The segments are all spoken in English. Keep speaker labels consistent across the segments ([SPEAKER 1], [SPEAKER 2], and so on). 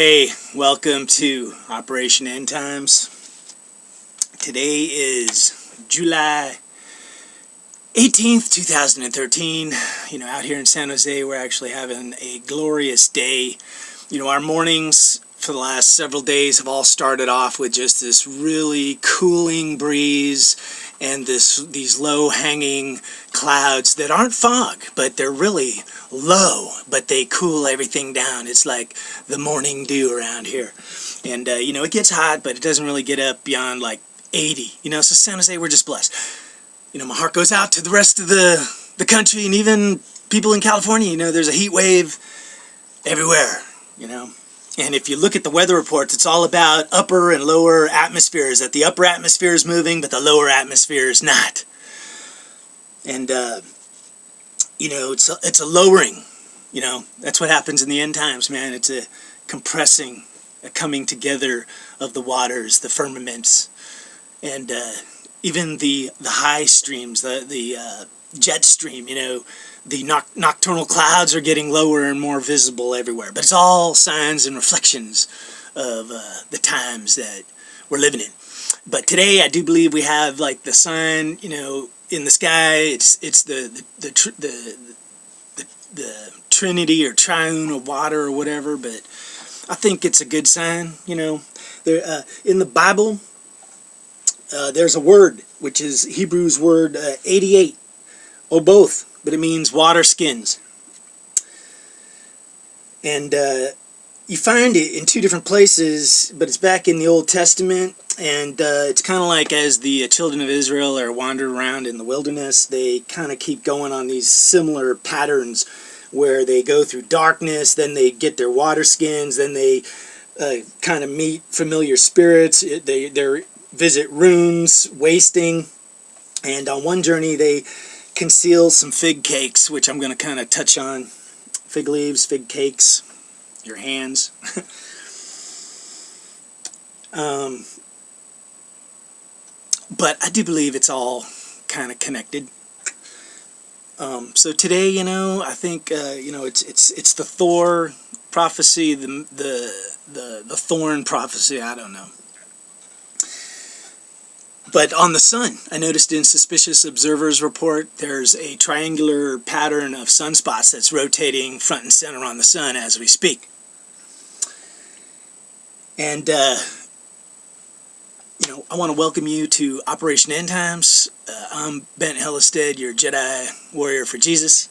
[SPEAKER 1] Hey, welcome to Operation End Times. Today is July 18th, 2013. Out here in San Jose, we're actually having a glorious day. Our mornings for the last several days have all started off with just this really cooling breeze and these low-hanging clouds that aren't fog, but they're really low, but they cool everything down. It's like the morning dew around here. And, it gets hot, but it doesn't really get up beyond like 80. So San Jose, we're just blessed. My heart goes out to the rest of the country and even people in California. There's a heat wave everywhere, And if you look at the weather reports, it's all about upper and lower atmospheres, that the upper atmosphere is moving, but the lower atmosphere is not. And, it's a lowering, that's what happens in the end times, man. It's a compressing, a coming together of the waters, the firmaments, and even the high streams, the jet stream, the nocturnal clouds are getting lower and more visible everywhere. But it's all signs and reflections of the times that we're living in. But today I do believe we have like the sign, in the sky. It's the Trinity or triune of water or whatever. But I think it's a good sign. There in the Bible there's a word which is Hebrew's word 88. Both, but it means water skins. And you find it in two different places, but it's back in the Old Testament, and it's kind of like as the children of Israel are wandering around in the wilderness, they kind of keep going on these similar patterns where they go through darkness, then they get their water skins, then they kind of meet familiar spirits, they visit ruins, wasting, and on one journey they conceal some fig cakes, which I'm going to kind of touch on. Fig leaves, fig cakes, your hands. But I do believe it's all kind of connected. So today, I think it's the Thor prophecy, the thorn prophecy. I don't know. But on the sun, I noticed in Suspicious Observer's report, there's a triangular pattern of sunspots that's rotating front and center on the sun as we speak. And, I want to welcome you to Operation End Times. I'm Ben Hellestead, your Jedi warrior for Jesus.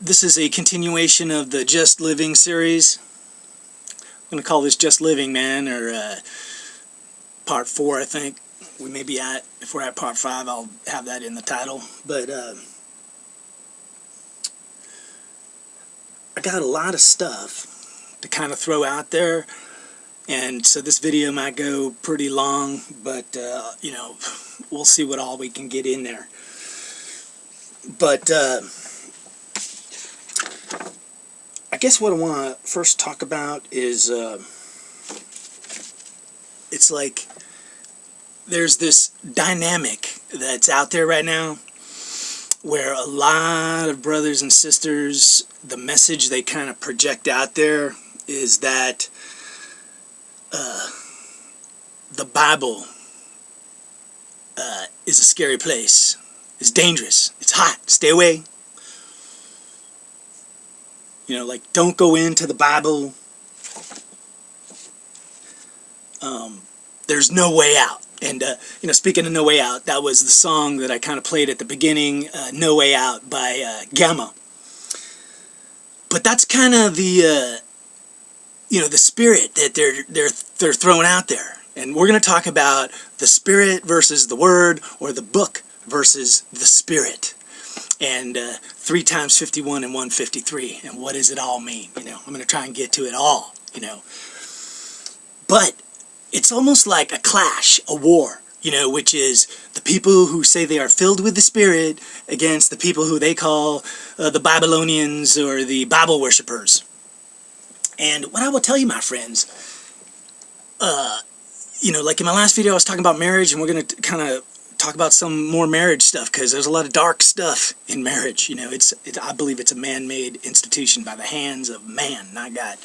[SPEAKER 1] This is a continuation of the Just Living series. I'm going to call this Just Living, man, or part 4, I think. We may be if we're at part 5, I'll have that in the title. But I got a lot of stuff to kind of throw out there, and so this video might go pretty long, but we'll see what all we can get in there. But I guess what I want to first talk about is it's like there's this dynamic that's out there right now where a lot of brothers and sisters, the message they kind of project out there is that the Bible is a scary place. It's dangerous. It's hot. Stay away. Don't go into the Bible. There's no way out. And, speaking of No Way Out, that was the song that I kind of played at the beginning, No Way Out by Gamma. But that's kind of the, the spirit that they're throwing out there. And we're going to talk about the spirit versus the word, or the book versus the spirit. And 3 times 51 and 153. And what does it all mean? I'm going to try and get to it all, But it's almost like a clash, a war, which is the people who say they are filled with the Spirit against the people who they call the Babylonians or the Bible worshippers. And what I will tell you, my friends, like in my last video I was talking about marriage, and we're going to kind of talk about some more marriage stuff, because there's a lot of dark stuff in marriage. I believe it's a man-made institution by the hands of man, not God.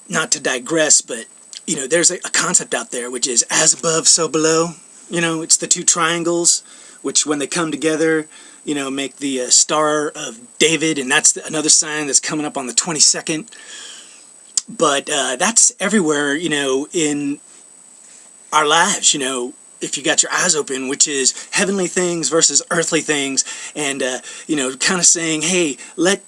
[SPEAKER 1] not to digress, but, there's a concept out there which is as above, so below. It's the two triangles, which when they come together, make the Star of David, and that's another sign that's coming up on the 22nd. But that's everywhere, in our lives, if you got your eyes open, which is heavenly things versus earthly things, and, kind of saying, hey, let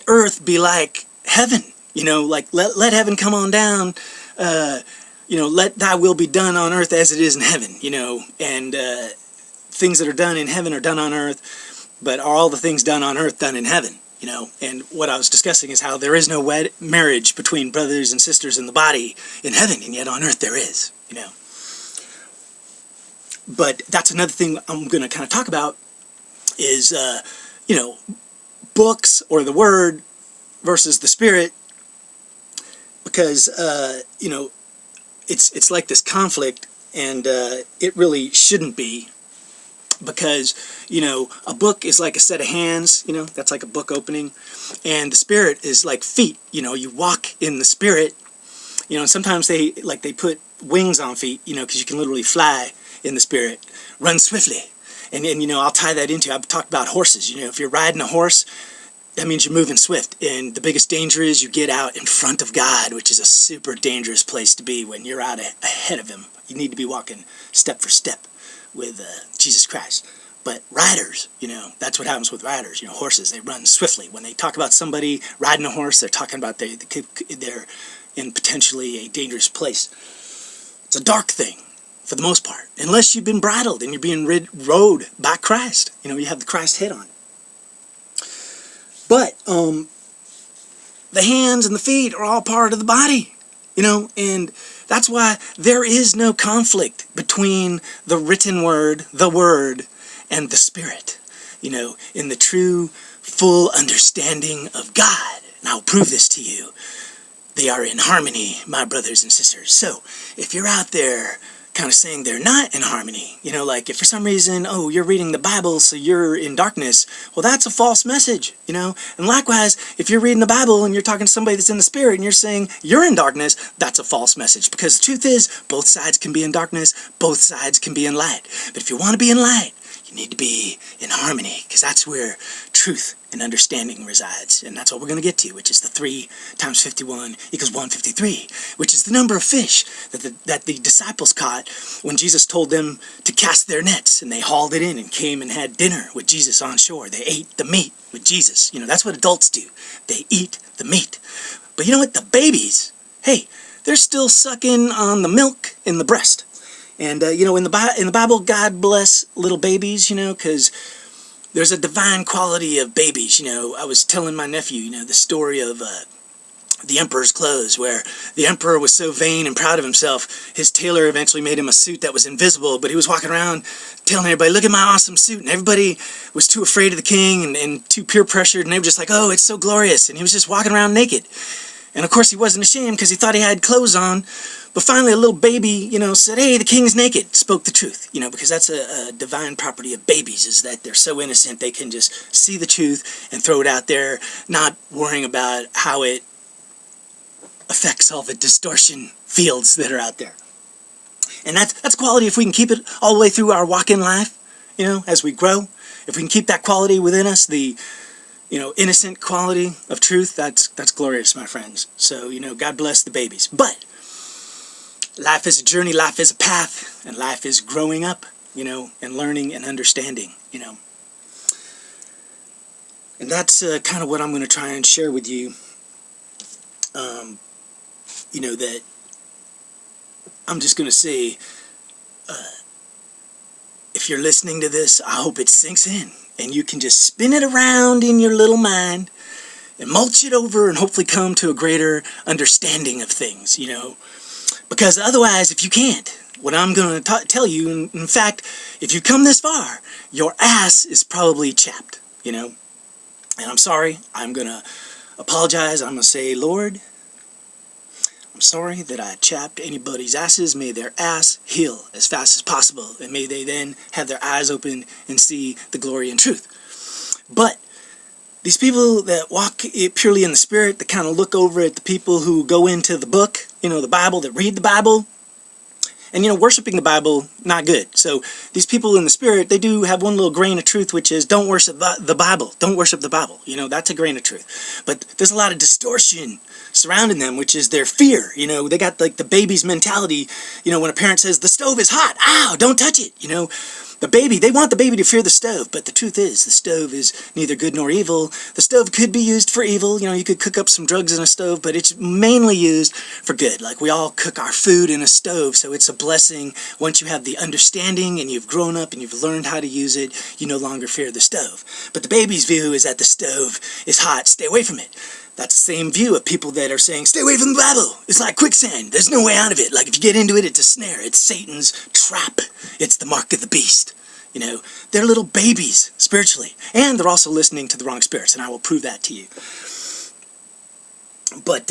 [SPEAKER 1] earth be like heaven, like let heaven come on down, let thy will be done on earth as it is in heaven, and things that are done in heaven are done on earth, but are all the things done on earth done in heaven? And what I was discussing is how there is no marriage between brothers and sisters in the body in heaven, and yet on earth there is, But that's another thing I'm going to kind of talk about is, books or the Word versus the Spirit, because, it's like this conflict, and it really shouldn't be. Because, a book is like a set of hands, that's like a book opening, and the Spirit is like feet, you walk in the Spirit, and sometimes they put wings on feet, because you can literally fly in the Spirit, run swiftly, and I'll tie that into, I've talked about horses, if you're riding a horse, that means you're moving swift, and the biggest danger is you get out in front of God, which is a super dangerous place to be when you're out ahead of Him. You need to be walking step for step with Jesus Christ. But riders, that's what happens with riders. Horses, they run swiftly. When they talk about somebody riding a horse, they're talking about they're in potentially a dangerous place. It's a dark thing, for the most part, unless you've been bridled and you're being rode by Christ. You have the Christ head on. But the hands and the feet are all part of the body. And that's why there is no conflict between the written word, and the Spirit, in the true, full understanding of God. And I'll prove this to you. They are in harmony, my brothers and sisters. So, if you're out there kind of saying they're not in harmony, like if for some reason, you're reading the Bible, so you're in darkness, well, that's a false message, and likewise, if you're reading the Bible and you're talking to somebody that's in the Spirit and you're saying you're in darkness, that's a false message, because the truth is, both sides can be in darkness, both sides can be in light, but if you want to be in light, you need to be in harmony, because that's where truth and understanding resides, and that's what we're going to get to, which is the 3 times 51 equals 153, which is the number of fish that the disciples caught when Jesus told them to cast their nets, and they hauled it in and came and had dinner with Jesus on shore. They ate the meat with Jesus. That's what adults do. They eat the meat. But you know what? The babies, hey, they're still sucking on the milk in the breast. And, in the Bible, God bless little babies, because there's a divine quality of babies. I was telling my nephew, the story of the emperor's clothes, where the emperor was so vain and proud of himself, his tailor eventually made him a suit that was invisible, but he was walking around telling everybody, look at my awesome suit, and everybody was too afraid of the king and too peer pressured, and they were just like, oh, it's so glorious, and he was just walking around naked. And of course he wasn't ashamed because he thought he had clothes on, but finally a little baby, said, hey, the king's naked, spoke the truth, because that's a divine property of babies, is that they're so innocent they can just see the truth and throw it out there, not worrying about how it affects all the distortion fields that are out there. And that's quality if we can keep it all the way through our walk in life, as we grow. If we can keep that quality within us, the innocent quality of truth, that's glorious, my friends. So, God bless the babies. But life is a journey, life is a path, and life is growing up, and learning and understanding, And that's kind of what I'm going to try and share with you. That I'm just going to say, if you're listening to this, I hope it sinks in, and you can just spin it around in your little mind and mulch it over and hopefully come to a greater understanding of things, Because otherwise, if you can't, what I'm going to tell you, in fact, if you come this far, your ass is probably chapped, And I'm sorry, I'm going to apologize. I'm going to say, Lord, I'm sorry that I chapped anybody's asses. May their ass heal as fast as possible, and may they then have their eyes open and see the glory and truth. But These people that walk purely in the Spirit, that kind of look over at the people who go into the book, the Bible, that read the Bible. And, worshiping the Bible, not good. So these people in the Spirit, they do have one little grain of truth, which is don't worship the Bible. Don't worship the Bible. That's a grain of truth. But there's a lot of distortion surrounding them, which is their fear. They got like the baby's mentality. When a parent says, the stove is hot, ow, don't touch it. They want the baby to fear the stove, but the truth is, the stove is neither good nor evil. The stove could be used for evil. You could cook up some drugs in a stove, but it's mainly used for good. Like, we all cook our food in a stove, so it's a blessing. Once you have the understanding and you've grown up and you've learned how to use it, you no longer fear the stove. But the baby's view is that the stove is hot, stay away from it. That's the same view of people that are saying, stay away from the Bible. It's like quicksand. There's no way out of it. Like, if you get into it, it's a snare. It's Satan's trap. It's the mark of the beast. They're little babies spiritually. And they're also listening to the wrong spirits. And I will prove that to you. But,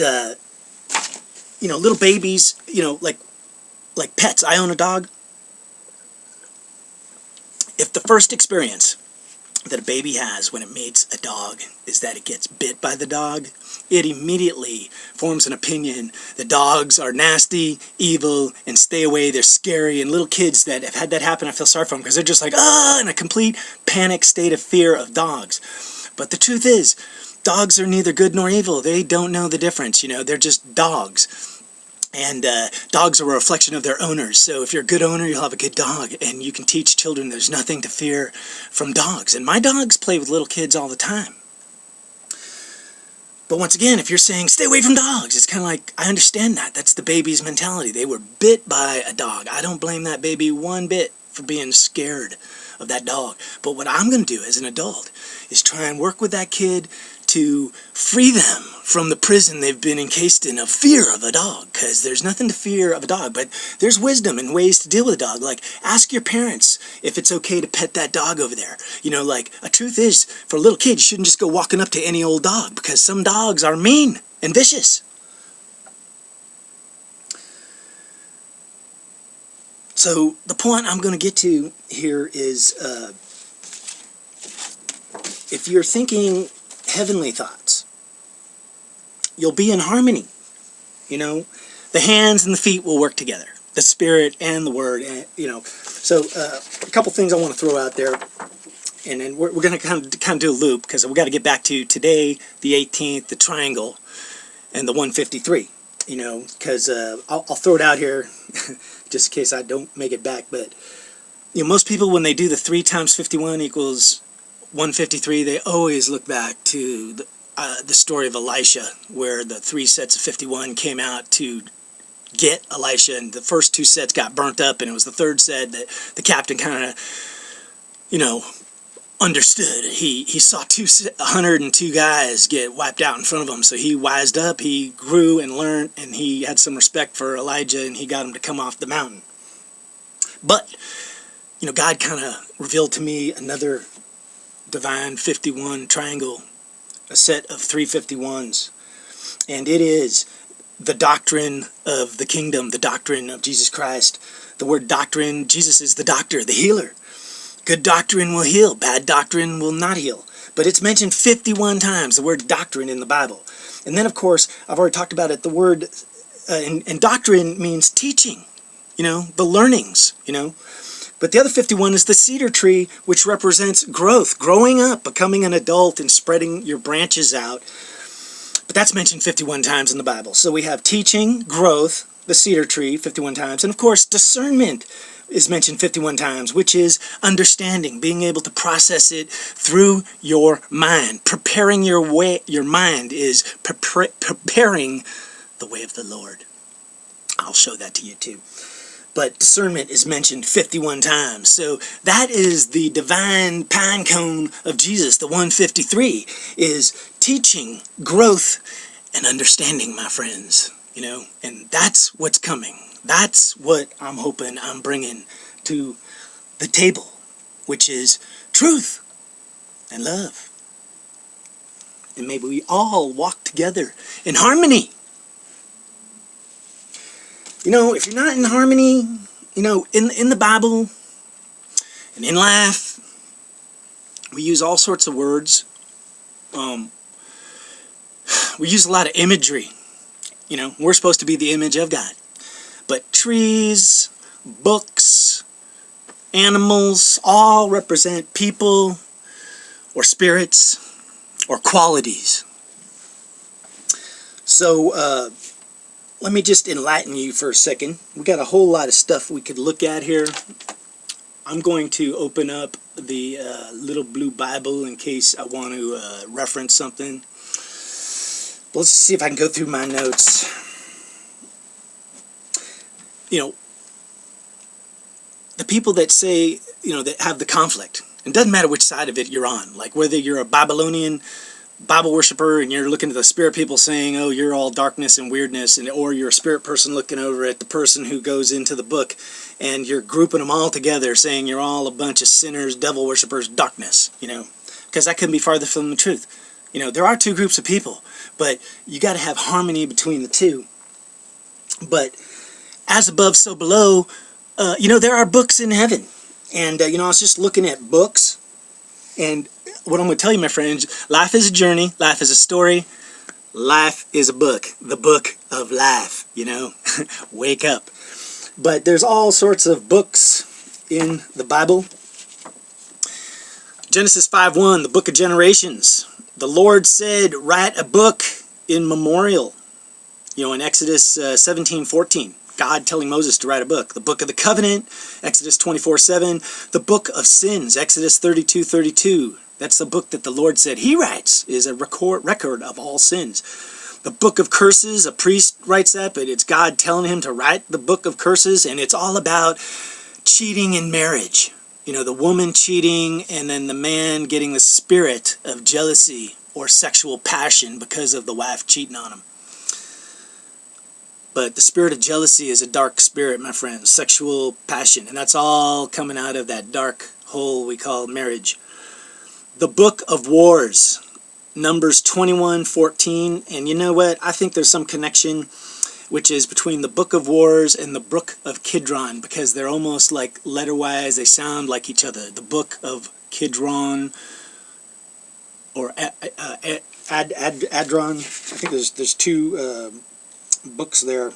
[SPEAKER 1] little babies, like pets. I own a dog. If the first experience that a baby has when it meets a dog is that it gets bit by the dog, it immediately forms an opinion that dogs are nasty, evil, and stay away, they're scary. And little kids that have had that happen, I feel sorry for them, because they're just like, in a complete panic state of fear of dogs. But the truth is, dogs are neither good nor evil. They don't know the difference, they're just dogs. And dogs are a reflection of their owners. So if you're a good owner, you'll have a good dog. And you can teach children there's nothing to fear from dogs. And my dogs play with little kids all the time. But once again, if you're saying, stay away from dogs, it's kind of like, I understand that. That's the baby's mentality. They were bit by a dog. I don't blame that baby one bit for being scared of that dog. But what I'm going to do as an adult is try and work with that kid to free them from the prison they've been encased in of fear of a dog, because there's nothing to fear of a dog, but there's wisdom and ways to deal with a dog. Like, ask your parents if it's okay to pet that dog over there. A truth is, for a little kid, you shouldn't just go walking up to any old dog, because some dogs are mean and vicious. So the point I'm going to get to here is, if you're thinking heavenly thoughts, you'll be in harmony. The hands and the feet will work together, the Spirit and the Word. So a couple things I want to throw out there, and then we're going to kind of do a loop, because we got to get back to today, the 18th, the triangle, and the 153. Because I'll throw it out here just in case I don't make it back. But most people, when they do the 3 times 51 equals 153, they always look back to the story of Elisha, where the 3 sets of 51 came out to get Elisha, and the first 2 sets got burnt up, and it was the 3rd set that the captain kind of, understood. He saw 102 guys get wiped out in front of him, so he wised up, he grew and learned, and he had some respect for Elijah, and he got him to come off the mountain. But, God kind of revealed to me another divine 51 triangle, a set of 351s, and it is the doctrine of the kingdom, the doctrine of Jesus Christ. The word doctrine, Jesus is the doctor, the healer. Good doctrine will heal, bad doctrine will not heal. But it's mentioned 51 times, the word doctrine, in the Bible. And then, of course, I've already talked about it, the word, and doctrine means teaching, the learnings, But the other 51 is the cedar tree, which represents growth, growing up, becoming an adult, and spreading your branches out. But that's mentioned 51 times in the Bible. So we have teaching, growth, the cedar tree, 51 times. And of course, discernment is mentioned 51 times, which is understanding, being able to process it through your mind. Preparing your mind is preparing the way of the Lord. I'll show that to you too. But discernment is mentioned 51 times. So that is the divine pine cone of Jesus. The 153 is teaching, growth, and understanding, my friends. And that's what's coming. That's what I'm hoping I'm bringing to the table, which is truth and love. And maybe we all walk together in harmony. If you're not in harmony, in the Bible and in life, we use all sorts of words We use a lot of imagery. You know, we're supposed to be the image of God. But trees, books, animals, all represent people or spirits or qualities. So let me just enlighten you for a second. We got a whole lot of stuff we could look at here. I'm going to open up the little blue Bible in case I want to reference something. Let's see if I can go through my notes. You know, the people that say, you know, that have the conflict, it doesn't matter which side of it you're on, like whether you're a Babylonian Bible worshiper and you're looking at the spirit people saying, oh, you're all darkness and weirdness, and or you're a spirit person looking over at the person who goes into the book and you're grouping them all together saying you're all a bunch of sinners, devil worshippers, darkness, you know, because that couldn't be farther from the truth. You know, there are two groups of people, but you got to have harmony between the two. But as above, so below, you know, there are books in heaven. And, you know, I was just looking at books, and what I'm going to tell you, my friends, life is a journey, life is a story, life is a book, the book of life, you know, wake up. But there's all sorts of books in the Bible. Genesis 5:1, the book of generations. The Lord said, write a book in memorial. You know, in Exodus 17:14. God telling Moses to write a book. The book of the covenant, Exodus 24:7. The book of sins, Exodus 32:32. That's the book that the Lord said he writes, is a record of all sins. The book of curses, a priest writes that, but it's God telling him to write the book of curses, and it's all about cheating in marriage. You know, the woman cheating and then the man getting the spirit of jealousy or sexual passion because of the wife cheating on him. But the spirit of jealousy is a dark spirit, my friends, sexual passion. And that's all coming out of that dark hole we call marriage. The book of wars, Numbers 21:14. And you know what? I think there's some connection, which is between the book of wars and the book of Kidron, because they're almost like letter-wise, they sound like each other. The book of Kidron, or Adron. I think there's two books there.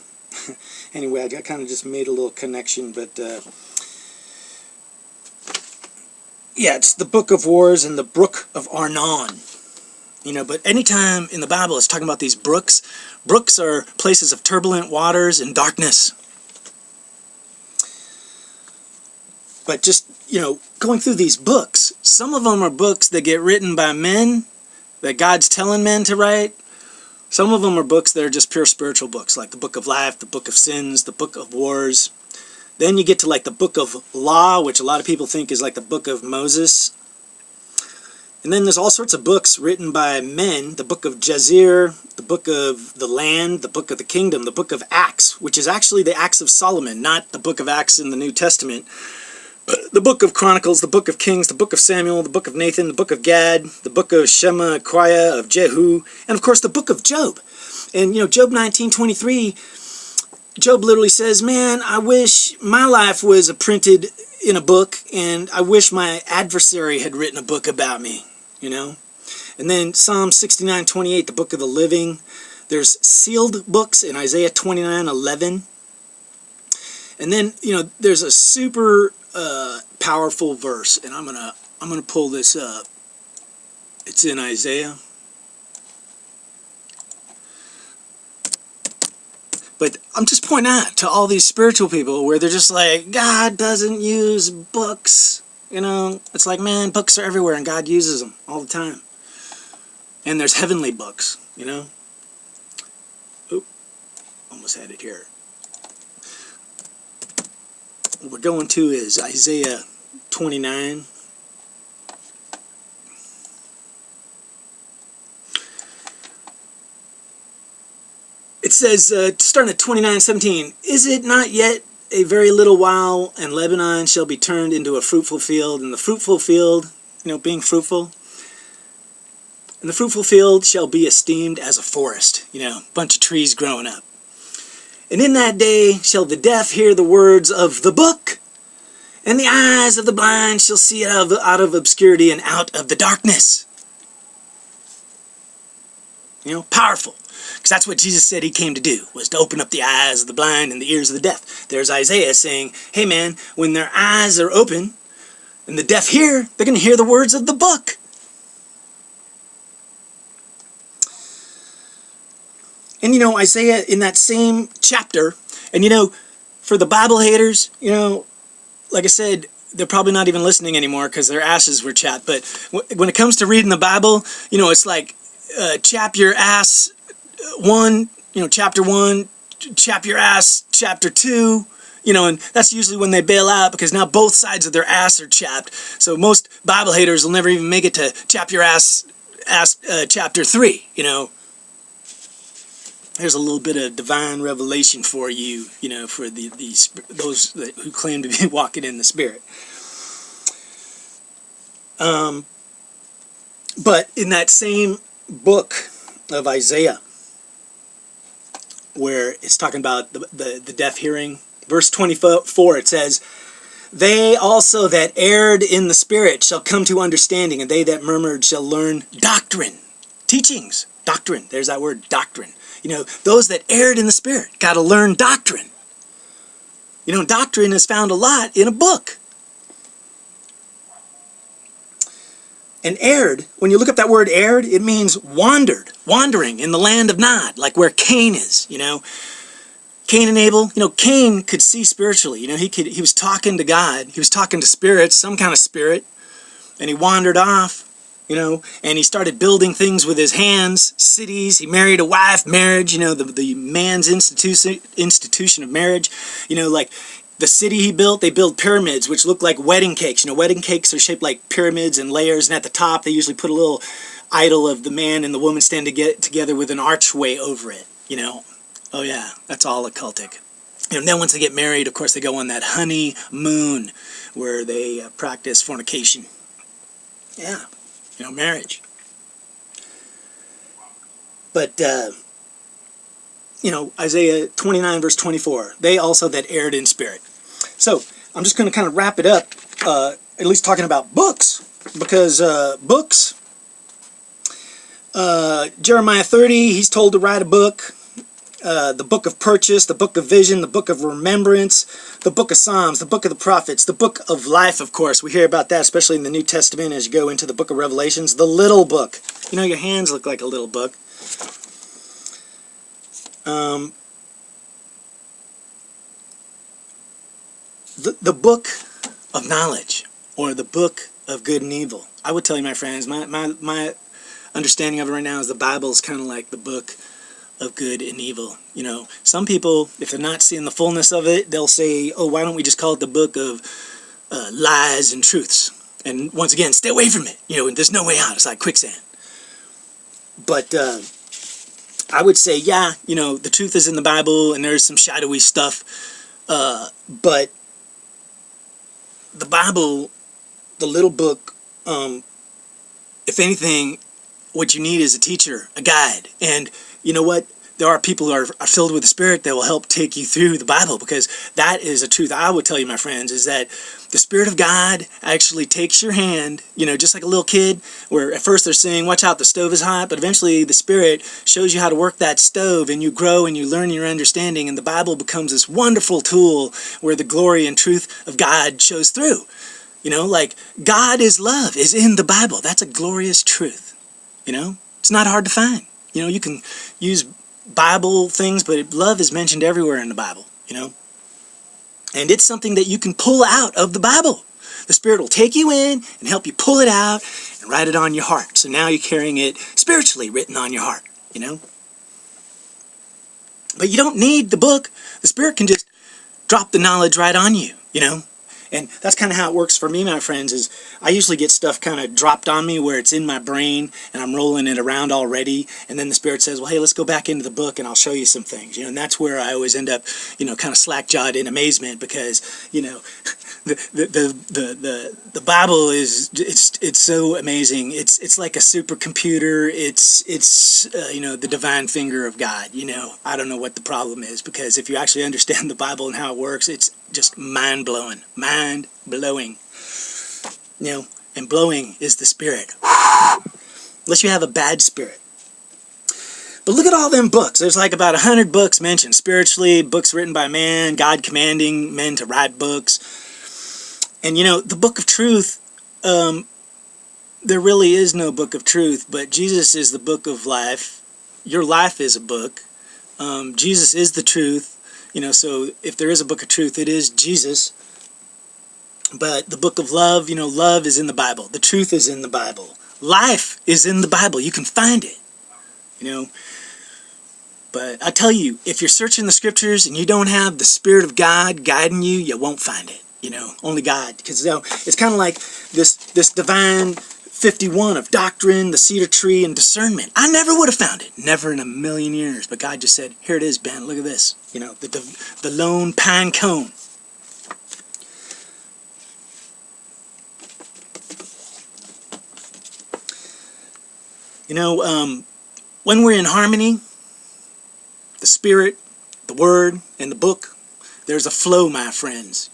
[SPEAKER 1] Anyway, I kind of just made a little connection, but yeah, it's the book of wars and the brook of Arnon. You know, but anytime in the Bible it's talking about these brooks, brooks are places of turbulent waters and darkness. But just, you know, going through these books, some of them are books that get written by men, that God's telling men to write. Some of them are books that are just pure spiritual books, like the book of life, the book of sins, the book of wars. Then you get to like the book of law, which a lot of people think is like the book of Moses. And then there's all sorts of books written by men, the book of Jazir, the book of the land, the book of the kingdom, the book of Acts, which is actually the Acts of Solomon, not the book of Acts in the New Testament. The book of Chronicles, the book of Kings, the book of Samuel, the book of Nathan, the book of Gad, the book of Shemachiah, of Jehu, and of course the book of Job. And you know, Job 19:23, Job literally says, man, I wish my life was printed in a book, and I wish my adversary had written a book about me, you know. And then Psalm 69:28, the book of the living. There's sealed books in Isaiah 29:11. And then, you know, there's a super powerful verse, and I'm gonna pull this up. It's in Isaiah. But I'm just pointing out to all these spiritual people where they're just like, God doesn't use books. You know, it's like, man, books are everywhere and God uses them all the time. And there's heavenly books, you know. Oop, almost had it here. What we're going to is Isaiah 29. It says, starting at 29:17, is it not yet a very little while, and Lebanon shall be turned into a fruitful field, and the fruitful field, you know, being fruitful, and the fruitful field shall be esteemed as a forest, you know, a bunch of trees growing up. And in that day shall the deaf hear the words of the book, and the eyes of the blind shall see out of obscurity and out of the darkness. Powerful. Because that's what Jesus said he came to do, was to open up the eyes of the blind and the ears of the deaf. There's Isaiah saying, hey man, when their eyes are open and the deaf hear, they're going to hear the words of the book. And Isaiah in that same chapter, and for the Bible haters, like I said, they're probably not even listening anymore because their asses were chapped. But when it comes to reading the Bible, it's like chap your ass 1, chapter 1, chap your ass chapter 2, and that's usually when they bail out because now both sides of their ass are chapped. So most Bible haters will never even make it to chap your ass chapter 3, There's a little bit of divine revelation for you, for those who claim to be walking in the Spirit. But in that same book of Isaiah, where it's talking about the deaf hearing, verse 24, it says, they also that erred in the Spirit shall come to understanding, and they that murmured shall learn doctrine. Teachings. Doctrine. There's that word, doctrine. Those that erred in the Spirit got to learn doctrine. Doctrine is found a lot in a book. And erred, when you look up that word erred, it means wandering in the land of Nod, like where Cain is, Cain and Abel, Cain could see spiritually, he was talking to God, he was talking to spirits, some kind of spirit, and he wandered off, and he started building things with his hands, cities, he married a wife, marriage, the man's institution of marriage, like the city he built, they built pyramids, which look like wedding cakes. Wedding cakes are shaped like pyramids and layers, and at the top they usually put a little idol of the man and the woman standing together with an archway over it, Oh yeah, that's all occultic. And then once they get married, of course, they go on that honeymoon where they practice fornication. Yeah, marriage. But, Isaiah 29 verse 24, they also that erred in spirit. So, I'm just going to kind of wrap it up, at least talking about books, because books, Jeremiah 30, he's told to write a book, the book of purchase, the book of vision, the book of remembrance, the book of Psalms, the book of the prophets, the book of life, of course. We hear about that, especially in the New Testament as you go into the book of Revelations, the little book. Your hands look like a little book. The book of knowledge, or the book of good and evil. I would tell you, my friends, my understanding of it right now is the Bible is kind of like the book of good and evil. Some people, if they're not seeing the fullness of it, they'll say, oh, why don't we just call it the book of lies and truths? And once again, stay away from it. There's no way out. It's like quicksand. But I would say, yeah, the truth is in the Bible, and there's some shadowy stuff. But the Bible, the little book, if anything, what you need is a teacher, a guide. And you know what? There are people who are filled with the Spirit that will help take you through the Bible, because that is a truth I would tell you, my friends, is that the Spirit of God actually takes your hand, just like a little kid, where at first they're saying, watch out, the stove is hot, but eventually the Spirit shows you how to work that stove, and you grow and you learn your understanding, and the Bible becomes this wonderful tool where the glory and truth of God shows through. Like God is love is in the Bible. That's a glorious truth. It's not hard to find. You can use Bible things, but love is mentioned everywhere in the Bible, and it's something that you can pull out of the Bible. The Spirit will take you in and help you pull it out and write it on your heart. So now you're carrying it spiritually written on your heart, But you don't need the book. The Spirit can just drop the knowledge right on you, And that's kind of how it works for me, my friends, is I usually get stuff kind of dropped on me where it's in my brain and I'm rolling it around already, and then the Spirit says, well, hey, let's go back into the book and I'll show you some things, and that's where I always end up, kind of slack-jawed in amazement, because, the Bible is, it's so amazing. It's like a supercomputer. It's the divine finger of God, I don't know what the problem is, because if you actually understand the Bible and how it works, it's just mind-blowing, and blowing is the Spirit, unless you have a bad spirit. But look at all them books. There's like about 100 books mentioned spiritually, books written by man, God commanding men to write books. And the book of truth, there really is no book of truth, but Jesus is the book of life. Your life is a book. Jesus is the truth. So if there is a book of truth, it is Jesus. But the book of love, love is in the Bible. The truth is in the Bible. Life is in the Bible. You can find it. But I tell you, if you're searching the scriptures and you don't have the Spirit of God guiding you, you won't find it. Only God. Because it's kind of like this divine 51 of doctrine, the cedar tree, and discernment. I never would have found it. Never in a million years. But God just said, here it is, Ben. Look at this. The lone pine cone. When we're in harmony, the Spirit, the Word, and the book, there's a flow, my friends.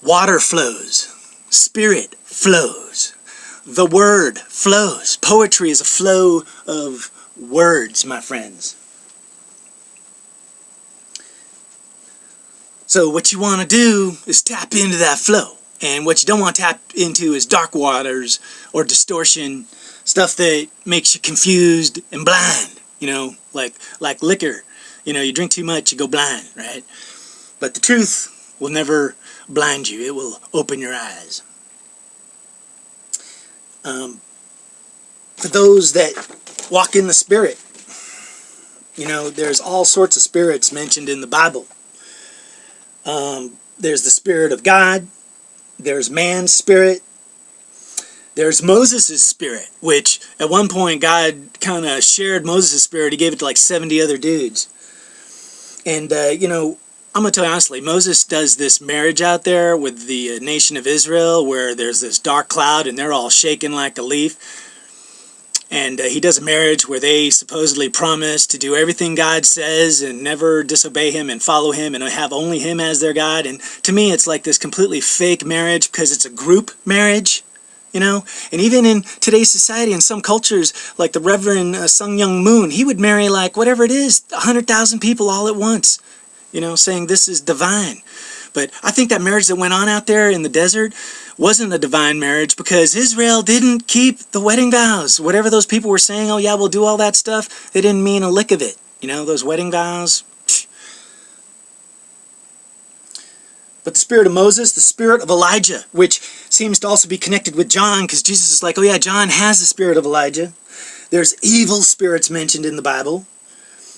[SPEAKER 1] Water flows. Spirit flows. The Word flows. Poetry is a flow of words, my friends. So what you want to do is tap into that flow. And what you don't want to tap into is dark waters or distortion, stuff that makes you confused and blind. Like liquor. You drink too much, you go blind, right? But the truth will never blind you. It will open your eyes. For those that walk in the Spirit, there's all sorts of spirits mentioned in the Bible. There's the Spirit of God. There's man's spirit. There's Moses' spirit, which at one point God kind of shared Moses' spirit. He gave it to like 70 other dudes. And, I'm going to tell you honestly, Moses does this marriage out there with the nation of Israel where there's this dark cloud and they're all shaking like a leaf. And he does a marriage where they supposedly promise to do everything God says and never disobey him and follow him and have only him as their God. And to me, it's like this completely fake marriage because it's a group marriage. And even in today's society, in some cultures, like the Reverend Sung Young Moon, he would marry like whatever it is, 100,000 people all at once, saying this is divine. But I think that marriage that went on out there in the desert wasn't a divine marriage because Israel didn't keep the wedding vows. Whatever those people were saying, oh yeah, we'll do all that stuff, they didn't mean a lick of it. Those wedding vows. But the spirit of Moses, the spirit of Elijah, which seems to also be connected with John, because Jesus is like, oh yeah, John has the spirit of Elijah. There's evil spirits mentioned in the Bible.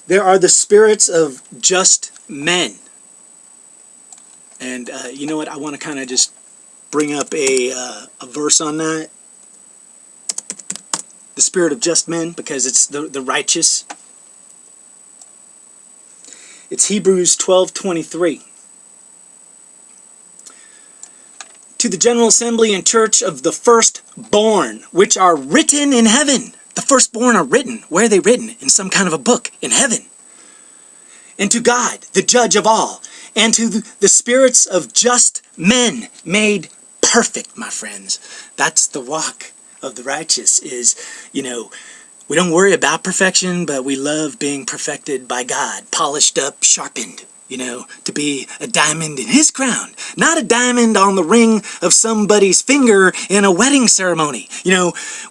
[SPEAKER 1] There are the spirits of just men. And you know what? I want to kind of just bring up a verse on that. The spirit of just men, because it's the righteous. It's Hebrews 12:23. To the general assembly and church of the firstborn, which are written in heaven. The firstborn are written. Where are they written? In some kind of a book in heaven. And to God, the judge of all, and to the spirits of just men made perfect, my friends. That's the walk of the righteous is, we don't worry about perfection, but we love being perfected by God, polished up, sharpened. To be a diamond in his crown, not a diamond on the ring of somebody's finger in a wedding ceremony,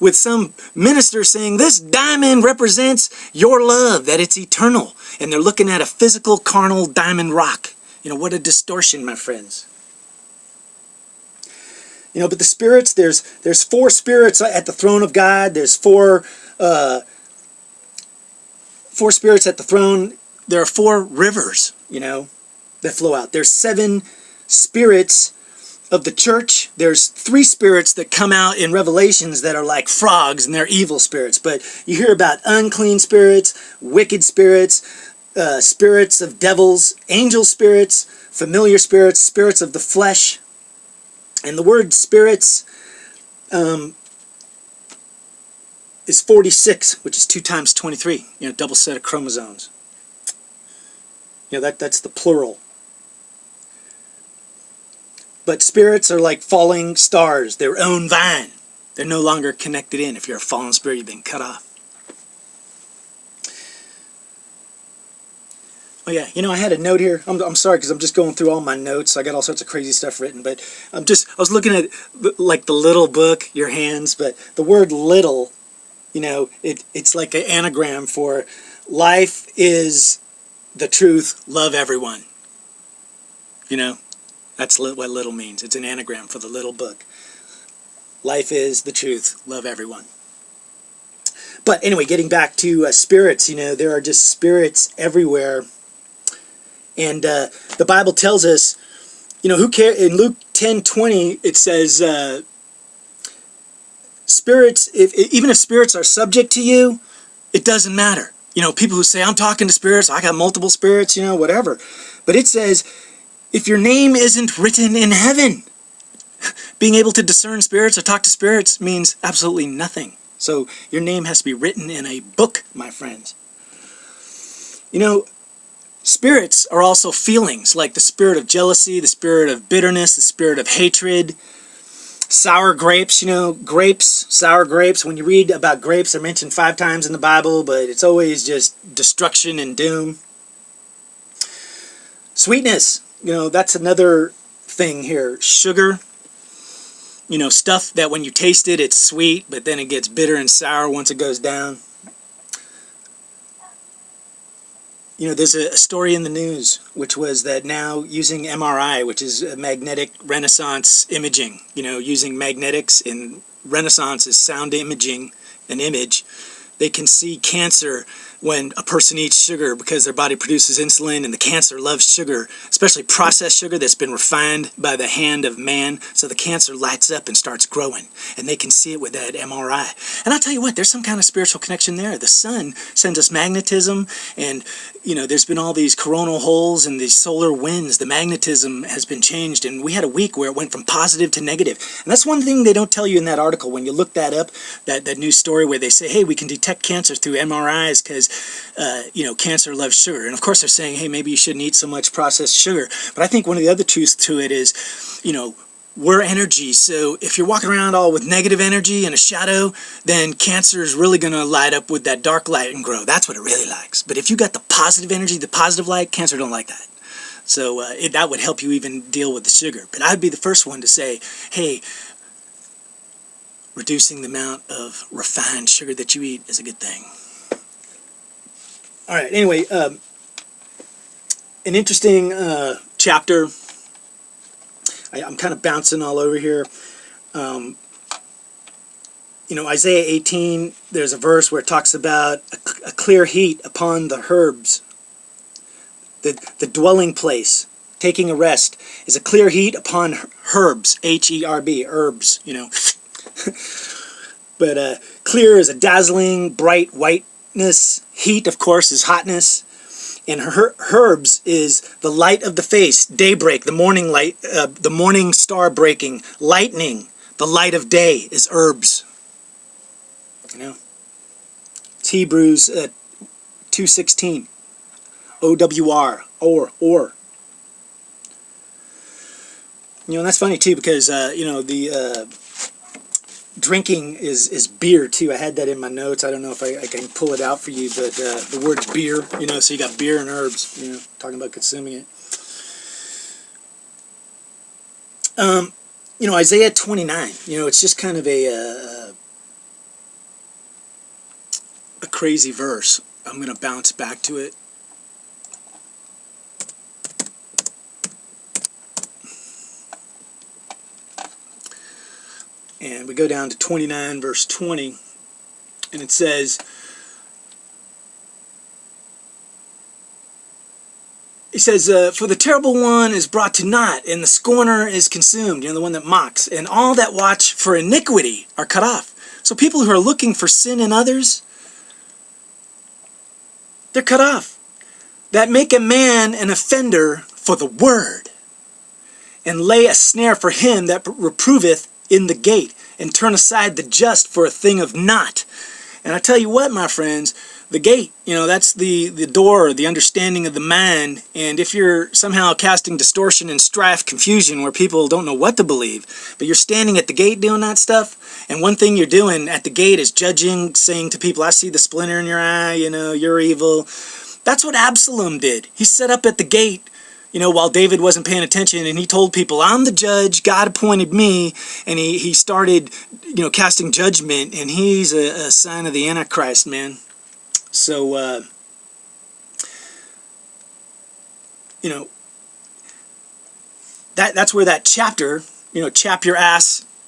[SPEAKER 1] with some minister saying this diamond represents your love, that it's eternal, and they're looking at a physical, carnal diamond rock. What a distortion, my friends. But the spirits, there's 4 spirits at the throne of God. There's 4 spirits at the throne. There are 4 rivers, that flow out. There's 7 spirits of the church. There's 3 spirits that come out in Revelations that are like frogs, and they're evil spirits. But you hear about unclean spirits, wicked spirits, spirits of devils, angel spirits, familiar spirits, spirits of the flesh. And the word spirits is 46, which is 2 times 23, double set of chromosomes. That's the plural. But spirits are like falling stars, their own vine. They're no longer connected in. If you're a fallen spirit, you've been cut off. Oh yeah, I had a note here. I'm sorry because I'm just going through all my notes. I got all sorts of crazy stuff written, but I was looking at like the little book, your hands, but the word little, it's like an anagram for life is the truth, love everyone. That's what little means. It's an anagram for the little book. Life is the truth, love everyone. But anyway, getting back to spirits, there are just spirits everywhere. And the Bible tells us, who cares? In Luke 10:20, it says, spirits, even if spirits are subject to you, it doesn't matter. People who say, I'm talking to spirits, I got multiple spirits, whatever. But it says, if your name isn't written in heaven, being able to discern spirits or talk to spirits means absolutely nothing. So your name has to be written in a book, my friends. Spirits are also feelings, like the spirit of jealousy, the spirit of bitterness, the spirit of hatred. Sour grapes, sour grapes. When you read about grapes, they're mentioned 5 times in the Bible, but it's always just destruction and doom. Sweetness, that's another thing here. Sugar, stuff that when you taste it, it's sweet, but then it gets bitter and sour once it goes down. There's a story in the news, which was that now using MRI, which is magnetic resonance imaging, using magnetics in Renaissance is sound imaging, an image, they can see cancer when a person eats sugar because their body produces insulin, and the cancer loves sugar, especially processed sugar that's been refined by the hand of man. So the cancer lights up and starts growing, and they can see it with that MRI. And I'll tell you what, there's some kind of spiritual connection there. The sun sends us magnetism, and there's been all these coronal holes and these solar winds. The magnetism has been changed, and we had a week where it went from positive to negative. And that's one thing they don't tell you in that article when you look that up, that news story where they say, hey, we can detect cancer through MRIs because cancer loves sugar. And of course they're saying, hey, maybe you shouldn't eat so much processed sugar. But I think one of the other truths to it is, we're energy. So if you're walking around all with negative energy and a shadow, then cancer is really going to light up with that dark light and grow. That's what it really likes. But if you got the positive energy, the positive light, cancer don't like that. So that would help you even deal with the sugar. But I'd be the first one to say, hey, reducing the amount of refined sugar that you eat is a good thing. All right, anyway, an interesting chapter. I'm kind of bouncing all over here. Isaiah 18, there's a verse where it talks about a clear heat upon the herbs. The dwelling place, taking a rest, is a clear heat upon herbs, H-E-R-B, herbs, But clear is a dazzling, bright whiteness. Heat, of course, is hotness. And herbs is the light of the face, daybreak, the morning light, the morning star breaking, lightning, the light of day is herbs. It's Hebrews 2:16, O-W-R, or. And that's funny too because the drinking is beer too. I had that in my notes. I don't know if I can pull it out for you, but the word's beer, so you got beer and herbs, talking about consuming it. Isaiah 29, it's just kind of a crazy verse. I'm going to bounce back to it. And we go down to 29 verse 20, and it says, for the terrible one is brought to naught, and the scorner is consumed, the one that mocks, and all that watch for iniquity are cut off. So people who are looking for sin in others, they're cut off. That make a man an offender for the word, and lay a snare for him that reproveth in the gate, and turn aside the just for a thing of naught. And I tell you what, my friends, the gate, that's the door, the understanding of the mind. And if you're somehow casting distortion and strife, confusion, where people don't know what to believe, but you're standing at the gate doing that stuff, and one thing you're doing at the gate is judging, saying to people, I see the splinter in your eye, you're evil. That's what Absalom did. He set up at the gate, while David wasn't paying attention, and he told people, I'm the judge, God appointed me, and he started, casting judgment, and he's a sign of the Antichrist, man. So, that's where that chapter,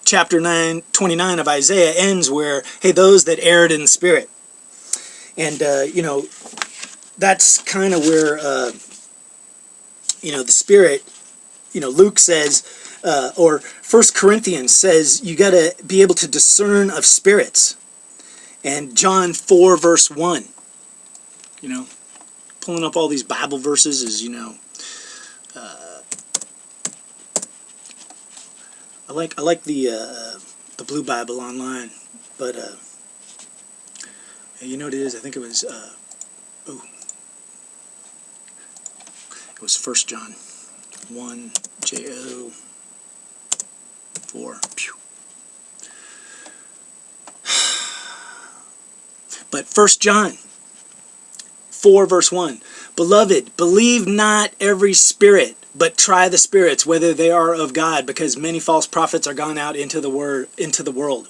[SPEAKER 1] chapter 29 of Isaiah ends, where, hey, those that erred in the spirit. And, that's kind of where, the spirit, Luke says, or 1 Corinthians says, you got to be able to discern of spirits. And John 4 verse 1, pulling up all these Bible verses is, I like the Blue Bible online, but you know what it is? I think it was it was 1 John 1 JO 4. Pew. But 1 John 4 verse 1, Beloved, believe not every spirit, but try the spirits, whether they are of God, because many false prophets are gone out into the world.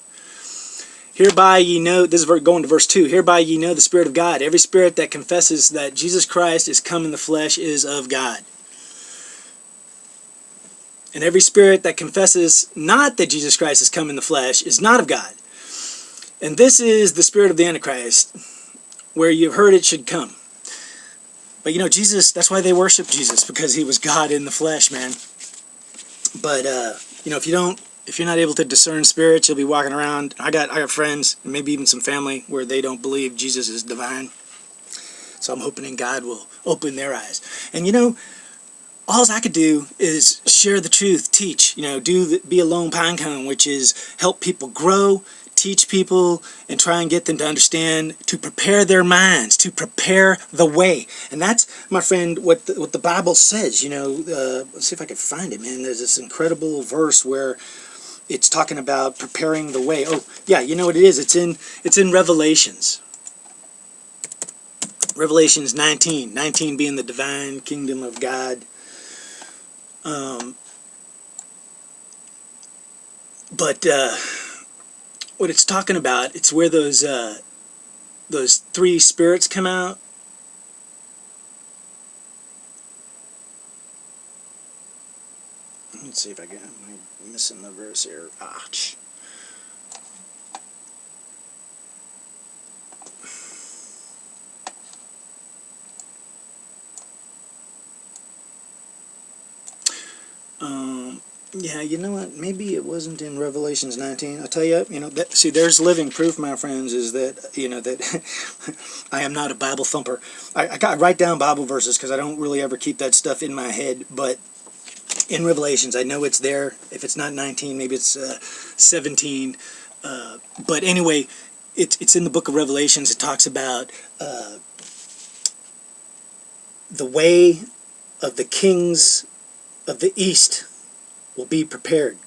[SPEAKER 1] Hereby ye know, this is going to verse 2, hereby ye know the Spirit of God. Every spirit that confesses that Jesus Christ is come in the flesh is of God. And every spirit that confesses not that Jesus Christ is come in the flesh is not of God. And this is the spirit of the Antichrist, where you've heard it should come. But Jesus, that's why they worship Jesus, because he was God in the flesh, man. But if you're not able to discern spirits, you'll be walking around. I got friends, and maybe even some family, where they don't believe Jesus is divine. So I'm hoping God will open their eyes. And all I could do is share the truth, teach, be a lone pine cone, which is help people grow, teach people, and try and get them to understand, to prepare their minds, to prepare the way. And that's, my friend, what the Bible says. Let's see if I can find it, man. There's this incredible verse where it's talking about preparing the way. Oh, yeah, you know what it is? It's in Revelations. Revelations 19 being the divine kingdom of God. But what it's talking about, it's where those three spirits come out. Let's see if I can. I'm missing the verse here. Yeah, you know what? Maybe it wasn't in Revelations 19. I'll tell you, see, there's living proof, my friends, is that, that I am not a Bible thumper. I write down Bible verses because I don't really ever keep that stuff in my head, but in Revelations, I know it's there. If it's not 19, maybe it's 17. But anyway, it's in the book of Revelations. It talks about the way of the kings of the east will be prepared.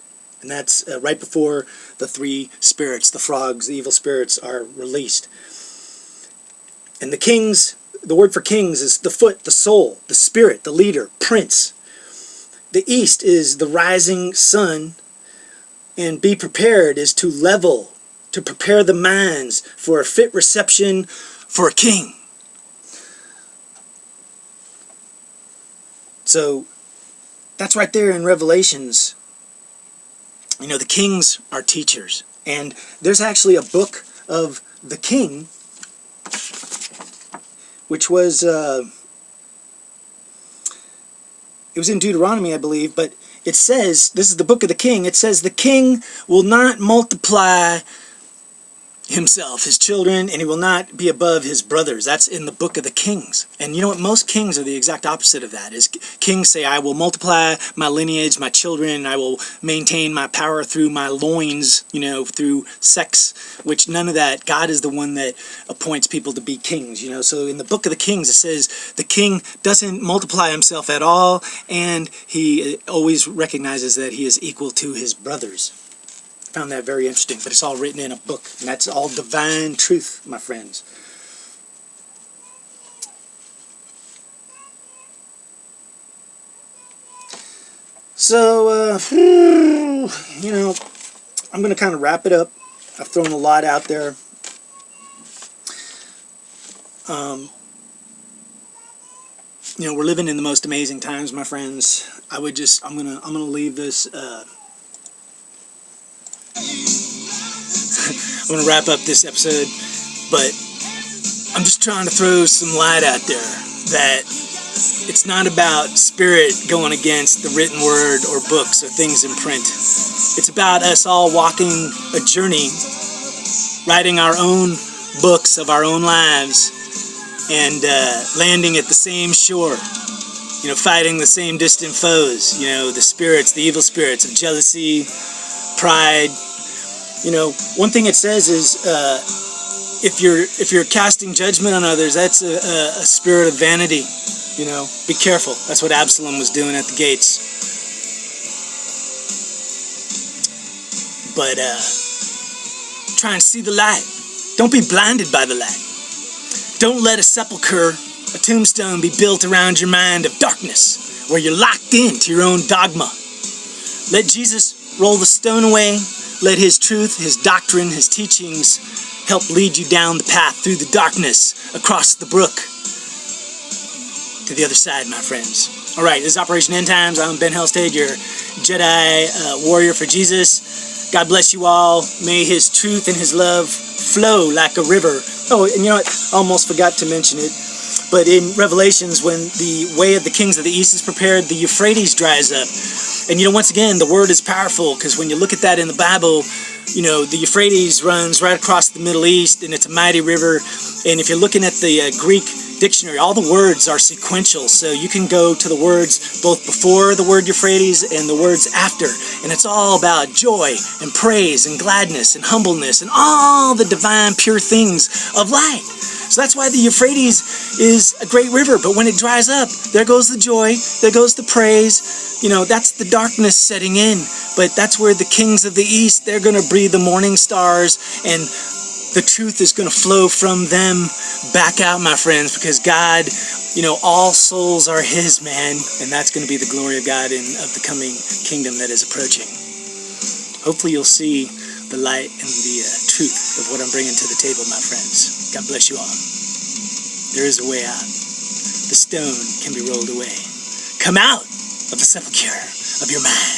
[SPEAKER 1] And that's right before the three spirits, the frogs, the evil spirits, are released. And the kings, the word for kings is the foot, the soul, the spirit, the leader, prince. The east is the rising sun, and be prepared is to level, to prepare the minds for a fit reception for a king. So that's right there in Revelations. The kings are teachers. And there's actually a book of the king, which was, it was in Deuteronomy, I believe, but it says, this is the book of the king, it says the king will not multiply himself, his children, and he will not be above his brothers. That's in the book of the kings. And you know what? Most kings are the exact opposite of that. Is kings say, I will multiply my lineage, my children, I will maintain my power through my loins, through sex, which none of that. God is the one that appoints people to be kings, So in the book of the kings, it says the king doesn't multiply himself at all, and he always recognizes that he is equal to his brothers. Found that very interesting, but it's all written in a book, and that's all divine truth, my friends. So, you know, I'm going to kind of wrap it up. I've thrown a lot out there. You know, we're living in the most amazing times, my friends. I'm gonna leave this. I'm gonna wrap up this episode, but I'm just trying to throw some light out there that it's not about spirit going against the written word or books or things in print. It's about us all walking a journey, writing our own books of our own lives, and landing at the same shore, you know, fighting the same distant foes, you know, the spirits, the evil spirits of jealousy, pride. You know, one thing it says is if you're casting judgment on others, that's a spirit of vanity. You know, be careful. That's what Absalom was doing at the gates. But try and see the light. Don't be blinded by the light. Don't let a sepulcher, a tombstone, be built around your mind of darkness, where you're locked into your own dogma. Let Jesus roll the stone away. Let his truth, his doctrine, his teachings help lead you down the path through the darkness, across the brook, to the other side, my friends. All right, this is Operation End Times. I'm Ben Helstad, your Jedi warrior for Jesus. God bless you all. May his truth and his love flow like a river. Oh, and you know what? I almost forgot to mention it. But in Revelations, when the way of the kings of the east is prepared, the Euphrates dries up. And you know, once again, the word is powerful, because when you look at that in the Bible, you know, the Euphrates runs right across the Middle East, and it's a mighty river. And if you're looking at the Greek dictionary, all the words are sequential, so you can go to the words both before the word Euphrates and the words after, and it's all about joy and praise and gladness and humbleness and all the divine pure things of light. So that's why the Euphrates is a great river, but when it dries up, there goes the joy, there goes the praise. You know, that's the darkness setting in, but that's where the kings of the east, they're going to breathe the morning stars, and the truth is going to flow from them back out, my friends, because God, you know, all souls are his, man, and that's going to be the glory of God and of the coming kingdom that is approaching. Hopefully you'll see the light and the truth of what I'm bringing to the table, my friends. God bless you all. There is a way out. The stone can be rolled away. Come out of the sepulcher of your mind.